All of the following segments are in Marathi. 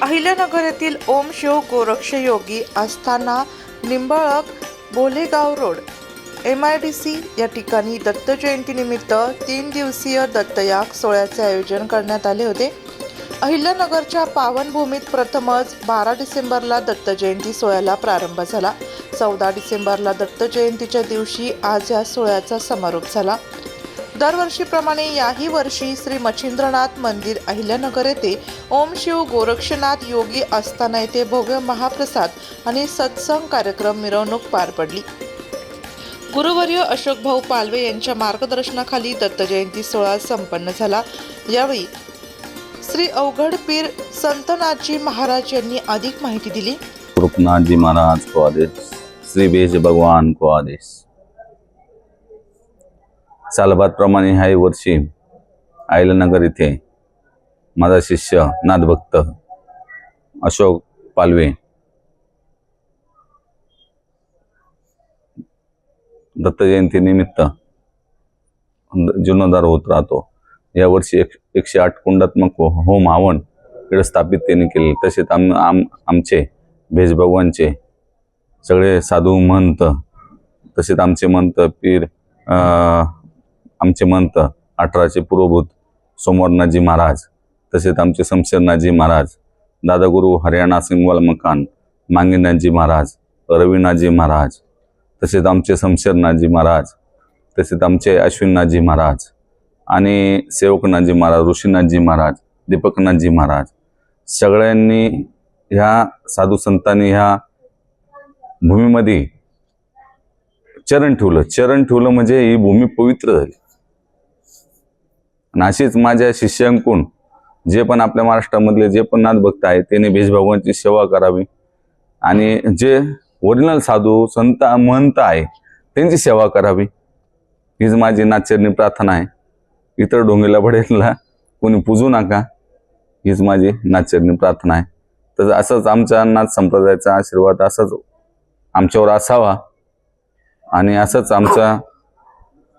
अहिल्यानगर येथील ओम शिव गोरक्ष योगी आस्थाना निंबाळक बोलेगाव रोड MIDC या ठिकाणी दत्त जयंतीनिमित्त 3 दिवसीय दत्तयाग सोहळ्याचे आयोजन करण्यात आले होते। अहिल्यानगरच्या पावनभूमीत प्रथमच 12 डिसेंबरला दत्त जयंती सोहळ्याला प्रारंभ झाला। 14 डिसेंबरला दत्त जयंतीच्या दिवशी आज या सोहळ्याचा समारोप झाला। दरवर्षीप्रमाणे याही वर्षी श्री मच्छिंद्रनाथ मंदिर अहिल्यानगर येथे ओम शिव गोरक्षनाथ योगी आस्थाना येथे भव्य महाप्रसाद आणि सत्संग कार्यक्रम मिरवणूक पार पडली। गुरुवर्य अशोक भाऊ पालवे यांच्या मार्गदर्शनाखाली दत्त जयंती सोहळा संपन्न झाला। यावेळी श्री अवघड पीर संतनाथजी महाराज यांनी अधिक माहिती दिली। रूपनाथ जी महाराज को आदेश, श्री बेज भगवान को आदेश। सालबाद प्रमाणे ह्या वर्षी अहिल्यानगर इथे माझा शिष्य नाथभक्त अशोक पालवे दत्त जयंती निमित्त जीर्णोद्धार होत राहतो। या वर्षी 108 कुंडात्मक होम हवन इकडे स्थापित त्यांनी केले। तसेच आमचे भेज भगवानचे सगळे साधू महंत, तसेच आमचे महंत पीर आमचे महंत 18चे पूर्वभूत सोमवारनाथजी महाराज, तसेच आमचे शमशेरनाथजी महाराज, दादागुरु हरियाणा सिंगवाल मकान मांगीनाथजी महाराज, रविनाथजी महाराज, तसेच आमचे शमशेरनाथजी महाराज, तसेच आमचे अश्विननाथजी महाराज आणि सेवकनाथजी महाराज, ऋषीनाथजी महाराज, दीपकनाथजी महाराज, सगळ्यांनी ह्या साधू संतांनी ह्या भूमीमध्ये चरण ठेवलं म्हणजे ही भूमी पवित्र झाली। आणि अशीच माझ्या शिष्यांकडून जे पण आपल्या महाराष्ट्रामधले जे पण नाथभक्त आहेत त्यांनी भेज भगवानची सेवा करावी आणि जे ओरिजिनल साधू संत महंत आहे त्यांची सेवा करावी, हीच माझी नाथचरणी प्रार्थना आहे। इतर ढोंगीला बडेला कोणी पूजू नका, हीच माझी नाथचरणी प्रार्थना आहे। तर असंच आमच्या नाथ संप्रदायाचा आशीर्वाद असंच आमच्यावर असावा आणि असंच आमचा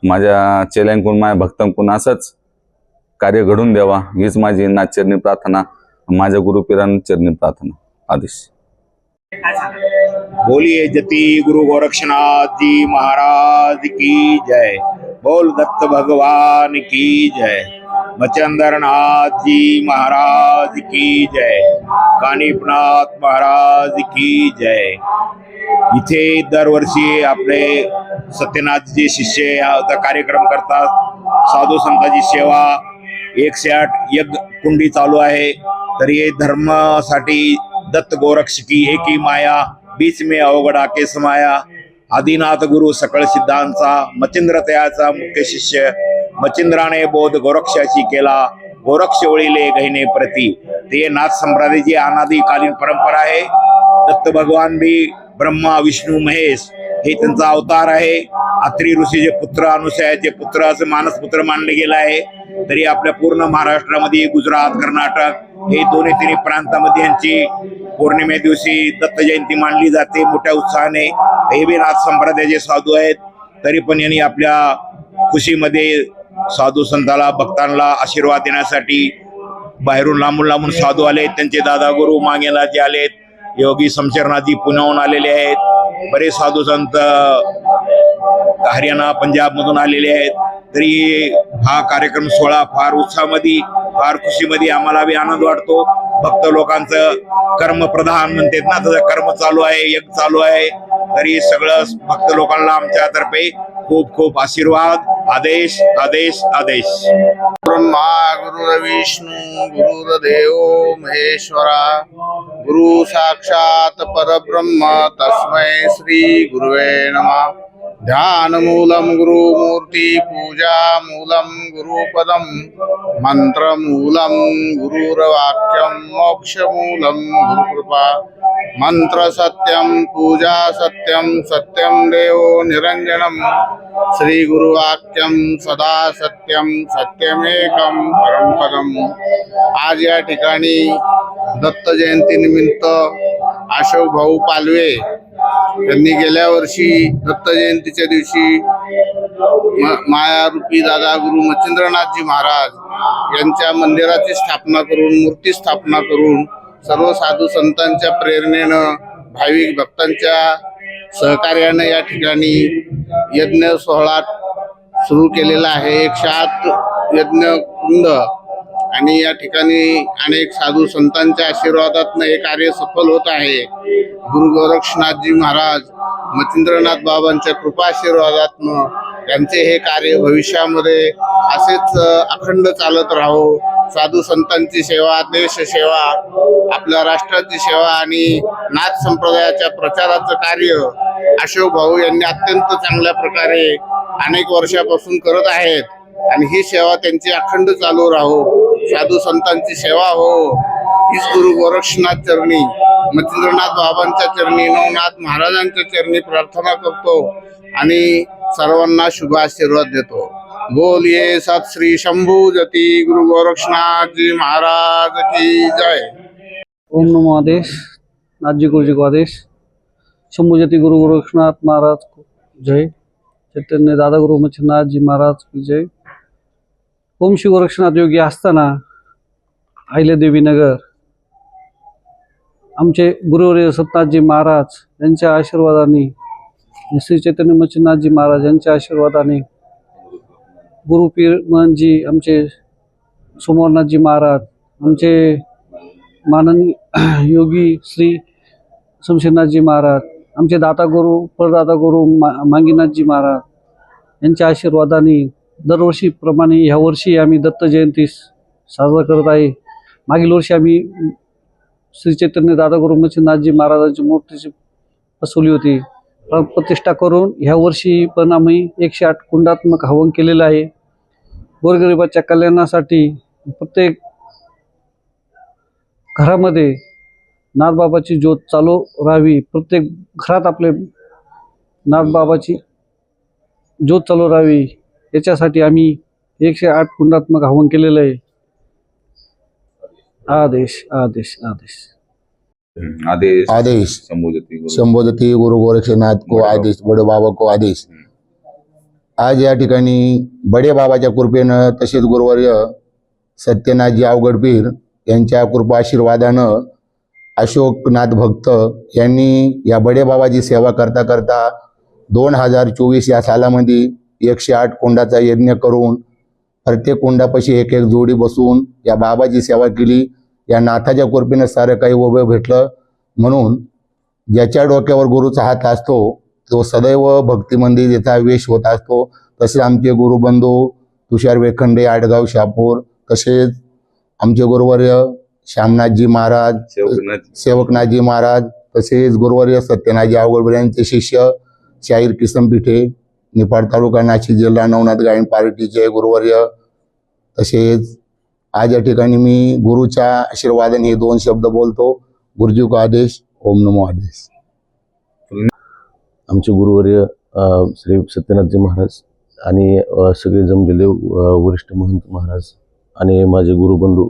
माझ्या चेल्यांकडून माझ्या भक्तांकडून असंच कार्य घडून द्यावा, हीच माझी नाथचरणी प्रार्थना, माझ्या गुरुपीरांचरणी प्रार्थना। आदेश। बोलिए जति गुरु गोरक्षनाथ जी महाराज की जय। बोल दत्त भगवान की जय। मच्छिंद्रनाथ जी महाराज की जय। कानिपनाथ महाराज की जय। इथे दरवर्षी आपले सत्यनाथजी शिष्य हा कार्यक्रम करतात। साधू संतांची सेवा 108 यज्ञ कुंडी चालू आहे। तर ये धर्मासाठी दत्त गोरक्ष की एक ही माया, बीच में अवघडा के समाया। आदिनाथ गुरु सकळ सिद्धांचा मच्छिंद्र तयाचा मुख्य शिष्य मच्छिंद्राने बोध गोरक्षाची केला। गोरक्ष ओळीले गहिने प्रती, ते नाथ संप्रदायाची अनादिकालीन परंपरा आहे। दत्त भगवान भी ब्रह्मा विष्णू महेश हे त्यांचा अवतार आहे। अत्री ऋषीचे पुत्र, अनुसयाचे पुत्र असं मानसपुत्र मानले गेले आहे। तरी आपल्या पूर्ण महाराष्ट्रामध्ये गुजरात, कर्नाटक हे दोन्ही तिन्ही प्रांतामध्ये यांची पौर्णिमे दिवशी दत्त जयंती मानली जाते मोठ्या उत्साहाने। हे बी नाथ संप्रदायाचे साधू आहेत, तरी पण यांनी आपल्या खुशीमध्ये साधू संताला भक्तांना आशीर्वाद देण्यासाठी बाहेरून लांबून साधू आले। त्यांचे दादा गुरु मांगेनाथजी आलेत, योगी शमशेरनाथजी पुण्याहून आलेले आहेत, बरेच साधू संत हरियाणा पंजाब मधून आलेले आहेत। तरी हा कार्यक्रम सोहळा फार उत्साहामध्ये, फार खुशीमध्ये आम्हाला बी आनंद वाटतो। भक्त लोकांचं कर्म प्रधान म्हणतात ना, तसं कर्म चालू आहे, यज्ञ चालू आहे। तरी सगळं भक्त लोकांना आमच्यातर्फे खूप खूप आशीर्वाद। आदेश आदेश आदेश। ब्रह्मा गुरुर्विष्णू गुरुर्देवो महेश्वरा, गुरु साक्षात परब्रह्म तस्मै श्री गुरुवे नमः। ध्यान मूलम गुरु मूर्ति, पूजा मूलम गुरुपदम, मंत्र मूलम गुरुर्वाक्यम, मोक्ष मूलम गुरुकृपा। मंत्र सत्यम, पूजा सत्यम, सत्यम देवो निरंजनम, श्री गुरुवाक्यम सदा सत्यम, सत्यमेकम परम पदम। आज या ठिकाणी दत्त जयंती निमित्त अशोक भाऊ पालवे त्यांनी गेल्या वर्षी दत्त जयंतीच्या दिवशी मायारूपी दादा गुरु मच्छिंद्रनाथजी महाराज यांच्या मंदिराची स्थापना करून, मूर्ती स्थापना करून सर्व साधू संतांच्या प्रेरणेनं, भाविक भक्तांच्या सहकार्यानं या ठिकाणी यज्ञ सोहळा सुरू केलेला आहे. 108 यज्ञ कुंड आणि या ठिकाणी अनेक साधू संतांच्या आशीर्वादातनं हे कार्य सफल होत आहे. गुरु गोरक्षनाथजी महाराज मच्छिंद्रनाथ बाबांच्या कृपा आशीर्वादातनं त्यांचे हे कार्य भविष्यामध्ये असेच अखंड चालत राहो. साधू संतांची सेवा, देश सेवा, आपल्या राष्ट्राची सेवा आणि नाथ संप्रदायाच्या प्रचाराचं कार्य अशोक भाऊ यांनी अत्यंत चांगल्या प्रकारे अनेक वर्षापासून करत आहेत आणि ही सेवा त्यांची अखंड चालू राहो. साधू संतांची सेवा हो हीच गुरु गोरक्षनाथ चरणी, मच्छिंद्रनाथ बाबांच्या चरणी, नवनाथ महाराजांच्या चरणी प्रार्थना करतो आणि सर्वांना शुभ आशीर्वाद देतो. बोलिए सत श्री शंभू जती गुरु गोरक्षनाथ जी महाराज की जय. ओम नमो आदेश. नाथजी गुरुजी को आदेश. शंभूजती गुरु गोरक्षनाथ महाराज को जय. चैतन्य दादा गुरु मच्छिंद्रनाथ जी महाराज की जय. ओम श्री गोरक्षनाथ योगी असताना अहिल्यादेवी नगर आमचे गुरुवर्य सतनाथजी महाराज यांच्या आशीर्वादाने, श्री चैतन्य मच्छिंद्रनाथजी महाराज यांच्या आशीर्वादाने, गुरुपीर महंतजी आमचे सोमवारनाथजी महाराज, आमचे माननीय योगी श्री शमशेरनाथजी महाराज, आमचे दाता गुरु परदाता गुरु मांगीनाथजी महाराज यांच्या आशीर्वादाने दरवर्षीप्रमाणे ह्या वर्षी आम्ही दत्त जयंती साजरा करत आहे. मागील वर्षी आम्ही श्री चैतन्य दादा गुरु मच्छिंद्रनाथजी महाराजांची मूर्तीची बसवली होती. प्रतिष्ठा करून ह्या वर्षी पण आम्ही 108 कुंडात्मक हवन केलेलं आहे. गोरगरिबाच्या कल्याणासाठी प्रत्येक घरामध्ये नाथबाबाची ज्योत चालू राहावी, प्रत्येक घरात आपले नाथबाबाची ज्योत चालू राहावी याच्यासाठी आम्ही 108 कुंडात्मक हवन केलेलं आहे. आदेश आदेश आदेश आदेश आदेश शंभूजती शंभोजती गुरु गोरक्षनाथ को आदेश, बडे बाबा को आदेश. आज या ठिकाणी बडे बाबाच्या कृपेनं, तसेच गुरुवर्य सत्यनाथजी अवघडपीर यांच्या कृपा आशीर्वादानं अशोकनाथ भक्त यांनी या बडे बाबाची सेवा करता करता 2024 या सालामध्ये 108 कुंडाचा यज्ञ करून प्रत्येक कुंडापाशी एक एक जोडी बसून या बाबाची सेवा केली. या नाथाच्या कृपेनं सारं काही उभं भेटलं. म्हणून ज्याच्या डोक्यावर गुरुचा हात असतो तो सदैव भक्तिमंदी त्याचा वेश होत असतो. तसेच आमचे गुरुबंधू तुषार वेखंडे आडगाव शहापूर, तसेच आमचे गुरुवर्य श्यामनाथजी महाराज, सेवकनाथजी महाराज, तसेच गुरुवर्य सत्यनाथजी अवघडपीर यांचे शिष्य शाहीर किसनपीठे, निफाड तालुका, नाशिक जिल्हा, नवनाथ गायन पार्टीचे गुरुवर्य. तसेच आज या ठिकाणी मी गुरुच्या आशीर्वादाने हे 2 शब्द बोलतो. गुरुजी को आदेश. ओम नमो आदेश. आमचे गुरुवर्य श्री सत्यनाथजी महाराज आणि सगळे जमलेले वरिष्ठ महंत महाराज आणि माझे गुरुबंधू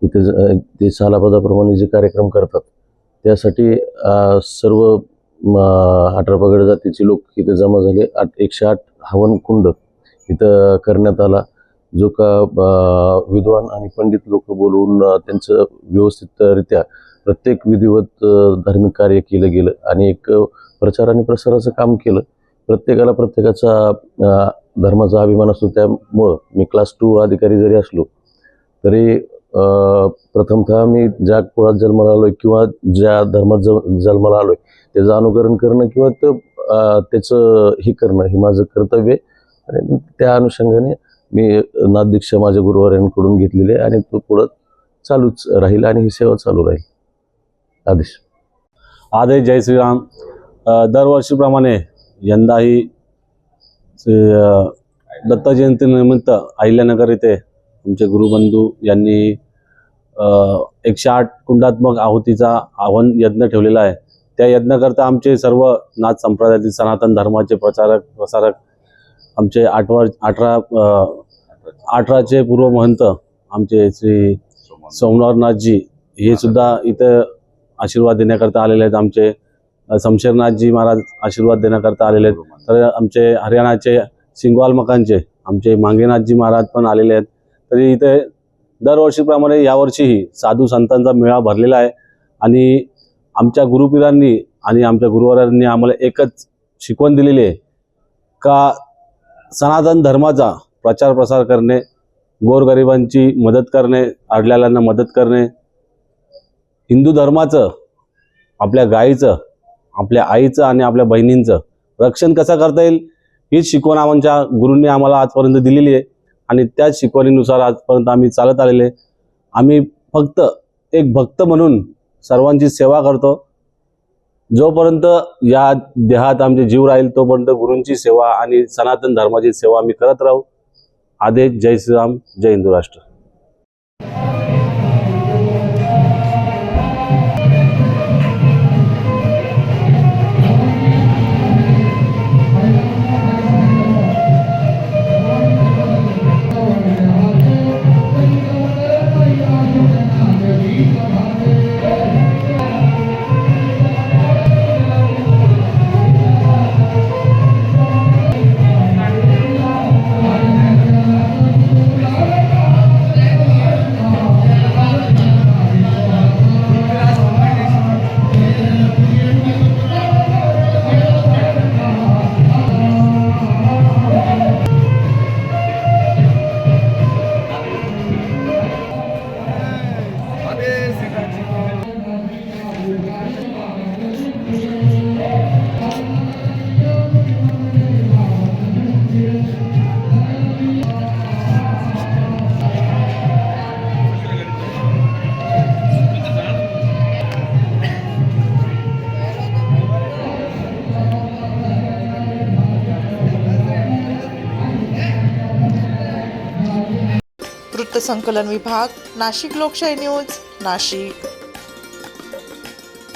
इथे ते सालापदाप्रमाणे जे कार्यक्रम करतात त्यासाठी सर्व 18 पगड जातीचे लोक इथे जमा झाले. 108 हवन कुंड इथं करण्यात आला, जो का विद्वान आणि पंडित लोक बोलवून त्यांचं व्यवस्थितरित्या प्रत्येक विधिवत धार्मिक कार्य केलं गेलं आणि एक प्रचार आणि प्रसाराचं काम केलं. प्रत्येकाला प्रत्येकाचा धर्माचा अभिमान असतो. त्यामुळं मी क्लास 2 अधिकारी जरी असलो तरी प्रथमतः मी ज्या कुळात जन्माला आलोय किंवा ज्या धर्मात जन्माला आलोय त्याचं अनुकरण करणं किंवा त्याचं हे करणं हे माझं कर्तव्य आहे. आणि त्या अनुषंगाने मी नाथदीक्षा माझ्या गुरुवाऱ्यांकडून घेतलेली आहे आणि तो पुढं चालूच राहील आणि ही सेवा चालू राहील. आदेश. आदेश. जय श्रीराम. दरवर्षीप्रमाणे यंदाही दत्त जयंतीनिमित्त अहिल्यानगर येथे आमचे गुरुबंधू यांनी 108 कुंडात्मक आहुतीचा आव्हान यज्ञ ठेवलेला आहे. त्या यज्ञाकरता आमचे सर्व नाथ संप्रदायातील सनातन धर्माचे प्रसारक आमचे 18चे पूर्व महंत आमचे श्री सोमवारनाथजी हे सुद्धा इथं आशीर्वाद देण्याकरता आलेले आहेत. आमचे शमशेरनाथजी महाराज आशीर्वाद देण्याकरता आलेले आहेत. तर आमचे हरियाणाचे सिंगवाल मकानचे आमचे मांगेनाथजी महाराज पण आलेले आहेत. तरी इथे दरवर्षीप्रमाणे यावर्षीही साधू संतांचा मेळा भरलेला आहे आणि आमच्या गुरुपीरांनी आणि आमच्या गुरुवारांनी आम्हाला एकच शिकवण दिलेली आहे का सनातन धर्माचा प्रचार प्रसार करणे, गोरगरिबांची मदत करणे, अडलेल्यांना मदत करणे, हिंदू धर्माचं, आपल्या गाईचं, आपल्या आईचं आणि आपल्या बहिणींचं रक्षण कसं करता येईल हीच शिकवण आमच्या गुरूंनी आम्हाला आजपर्यंत दिलेली आहे आणि त्याच शिकवणीनुसार आजपर्यंत आम्ही चालत आलेले. आम्ही फक्त एक भक्त म्हणून सर्वांची सेवा करतो. जोपर्यंत या देहात आमचे जीव राहील तोपर्यंत गुरूंची सेवा आणि सनातन धर्माची सेवा आम्ही करत राहू. आदेश. जय श्रीराम, जय हिंदू राष्ट्र. वृत्तसंकलन विभाग, नाशिक लोकशाही न्यूज, नाशिक.